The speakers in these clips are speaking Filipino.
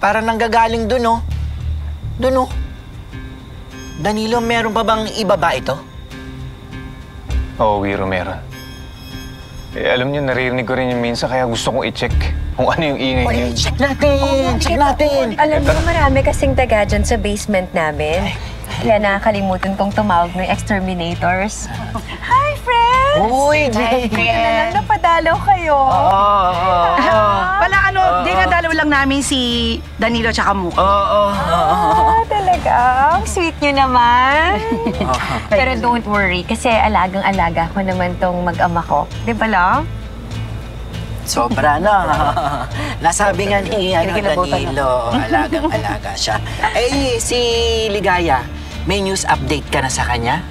Para nanggagaling dun, oh. Dun, oh. Danilo, meron pa bang ibaba ito? Oo, Wiro, meron. Eh, alam niyo, naririnig ko rin yung minsan, kaya gusto kong i-check kung ano yung ingay niyo. Check natin! Check natin! Alam mo, marami kasing daga dyan sa basement namin. Kaya nakakalimutan kong tumawag ng exterminators. Hi, friends! Uy, Kaya na lang napadalaw kayo. Pala dinadalaw lang namin si Danilo tsaka Muki. Talaga? Ang sweet nyo naman. Pero don't worry, kasi alagang-alaga ko naman tong mag-ama ko. Di ba lang? Sobra na. Nasabi nga ni Danilo, alagang-alaga siya. Eh, si Ligaya, may news update ka na sa kanya?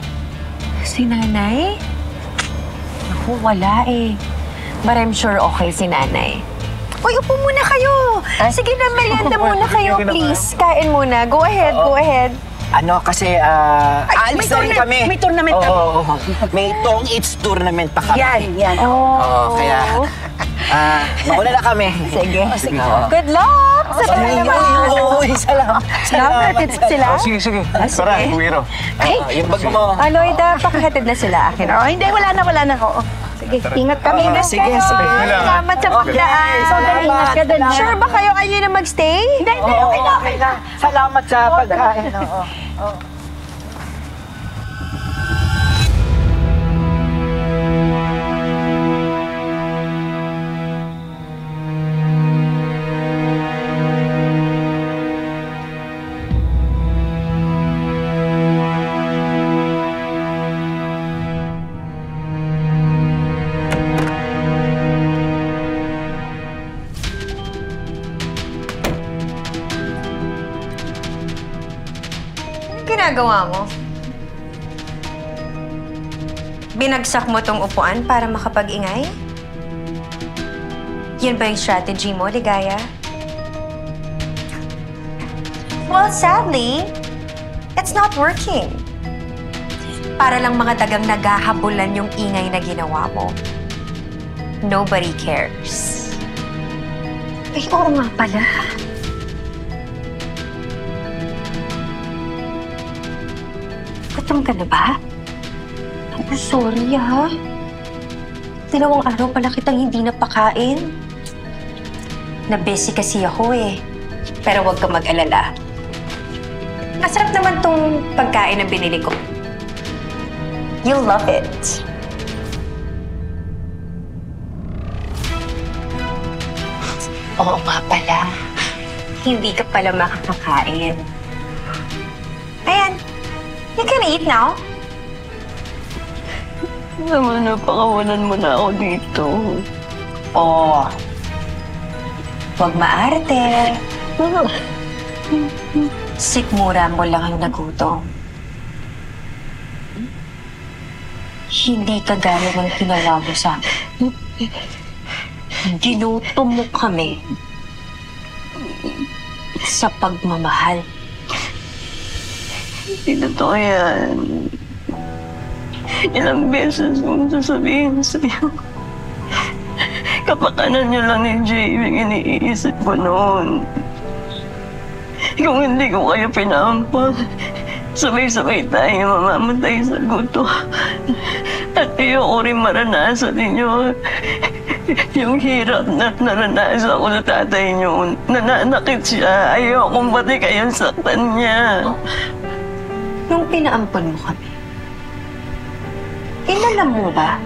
Si nanay? Ako, wala eh. But I'm sure okay si nanay. Uy, upo muna kayo. Sige na, merienda muna kayo, please. Kain muna. Go ahead, go ahead. Ano, kasi, aalis na rin kami. May tournament kami. Oo, may Tong Eats tournament pa kami. Yan. Oo, kaya, mauna na kami. Sige. Good luck! Sa naman. Uy, salamat. Naman, sila? Sige. Tara, Wiro. Yung bag mo. Aloyda, pakihatid na sila akin. Hindi, wala na. Sige, ingat kami. Sige. Salamat sa pagdaan. Ingat ka din. Sure ba kayo? Kayo na magstay? Hindi, okay na. Salamat sa pagkain. Ginagawa mo? Binagsak mo tong upuan para makapag-ingay? Yun ba yung strategy mo, Ligaya? Well, sadly, it's not working. Para lang mga tagang naghahabulan yung ingay na ginawa mo. Nobody cares. Ay, oo nga pala. Gutom ka na ba? Oh, sorry ha. 2 araw pala kitang hindi napakain. Na-busy kasi ako eh. Pero huwag ka mag-alala. Masarap naman tong pagkain na binili ko. You'll love it. Oo nga pala. Hindi ka pala makakakain. Ayan. You can eat now. Naman, napakawalan mo na ako dito. Oh. Huwag maarte. Sikmura mo lang ang nagutom. Hindi kagaya ng ginawa mo sa akin. Ginutom mo kami sa pagmamahal. Hindi totoo yan. Ilang beses kong sasabihin sa'yo. Kapakanan niyo lang ni Jamie, iniisip ko noon. Kung hindi ko kayo pinampak, sabay-sabay tayo mamamatay sa guto. At ayoko rin maranasan ninyo yung hirap na naranasan ko na tatay niyo. Nananakit siya. Ayokong pati kayong saktan niya. Nung pinaampon mo kami, inalam mo ba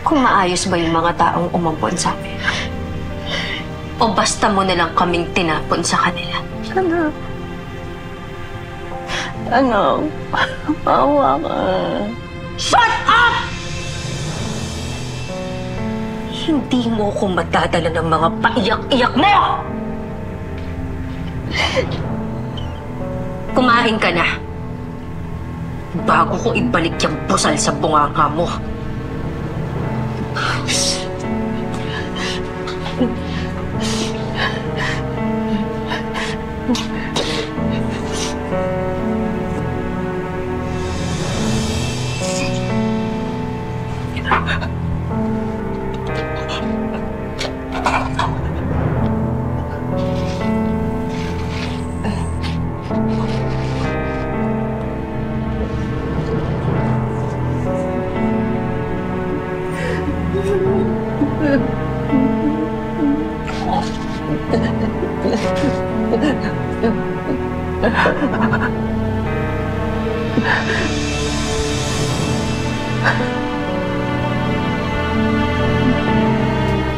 kung maayos ba yung mga taong umampon sa amin? O basta mo na lang kaming tinapon sa kanila? Ano? Maawa ka. Shut up! Hindi mo ko madadala ng mga paiyak-iyak mo! Kumain ka na. Bago ko ibalik yung busal sa bunganga mo.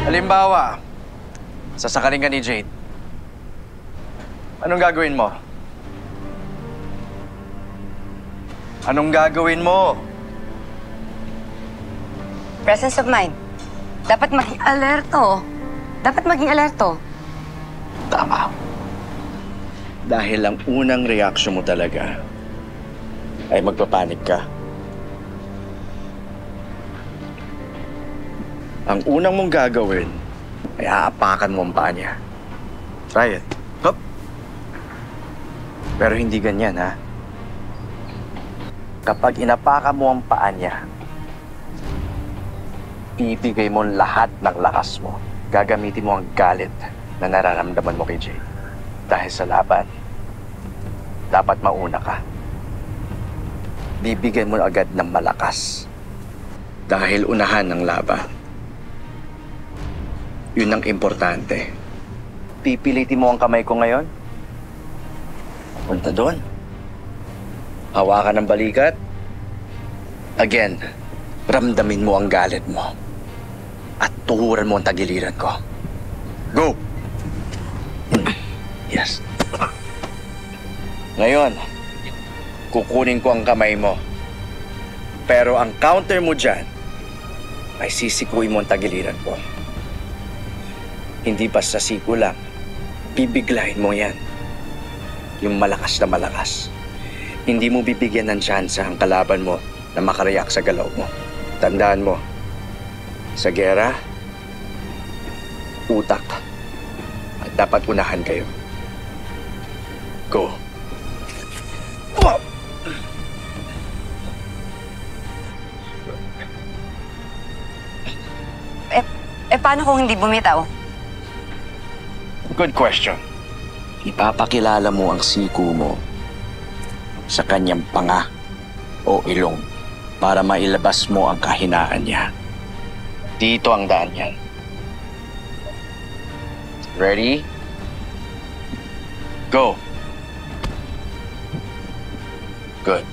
Halimbawa, sasakaling ka ni Jade. Anong gagawin mo? Anong gagawin mo? Presence of mind. Dapat maging alerto. Dapat maging alerto. Tama. Dahil ang unang reaksyon mo talaga ay magpapanik ka. Ang unang mong gagawin ay aapakan mo ang paa niya. Try it. Hop! Pero hindi ganyan, ha? Kapag inapakan mo ang paa niya, ibigay mo lahat ng lakas mo. Gagamitin mo ang galit na nararamdaman mo kay Jay. Dahil sa laban, dapat mauna ka. Bibigyan mo agad ng malakas. Dahil unahan ng laban. Yun ang importante. Pipilitin mo ang kamay ko ngayon? Punta doon. Hawakan ng balikat. Again, ramdamin mo ang galit mo. At tuhuran mo ang tagiliran ko. Go! Yes. Ngayon, kukunin ko ang kamay mo. Pero ang counter mo dyan ay sisikuin mo ang tagiliran ko. Hindi basta siko lang. Bibiglahin mo yan. Yung malakas na malakas. Hindi mo bibigyan ng tsansa ang kalaban mo na makareact sa galaw mo. Tandaan mo, sa gera, utak. At dapat unahan kayo. Go. Wow! Paano kung hindi bumitaw? Good question. Ipapakilala mo ang siku mo sa kanyang panga o ilong para mailabas mo ang kahinaan niya. Dito ang daan niyan. Ready? Go. Good.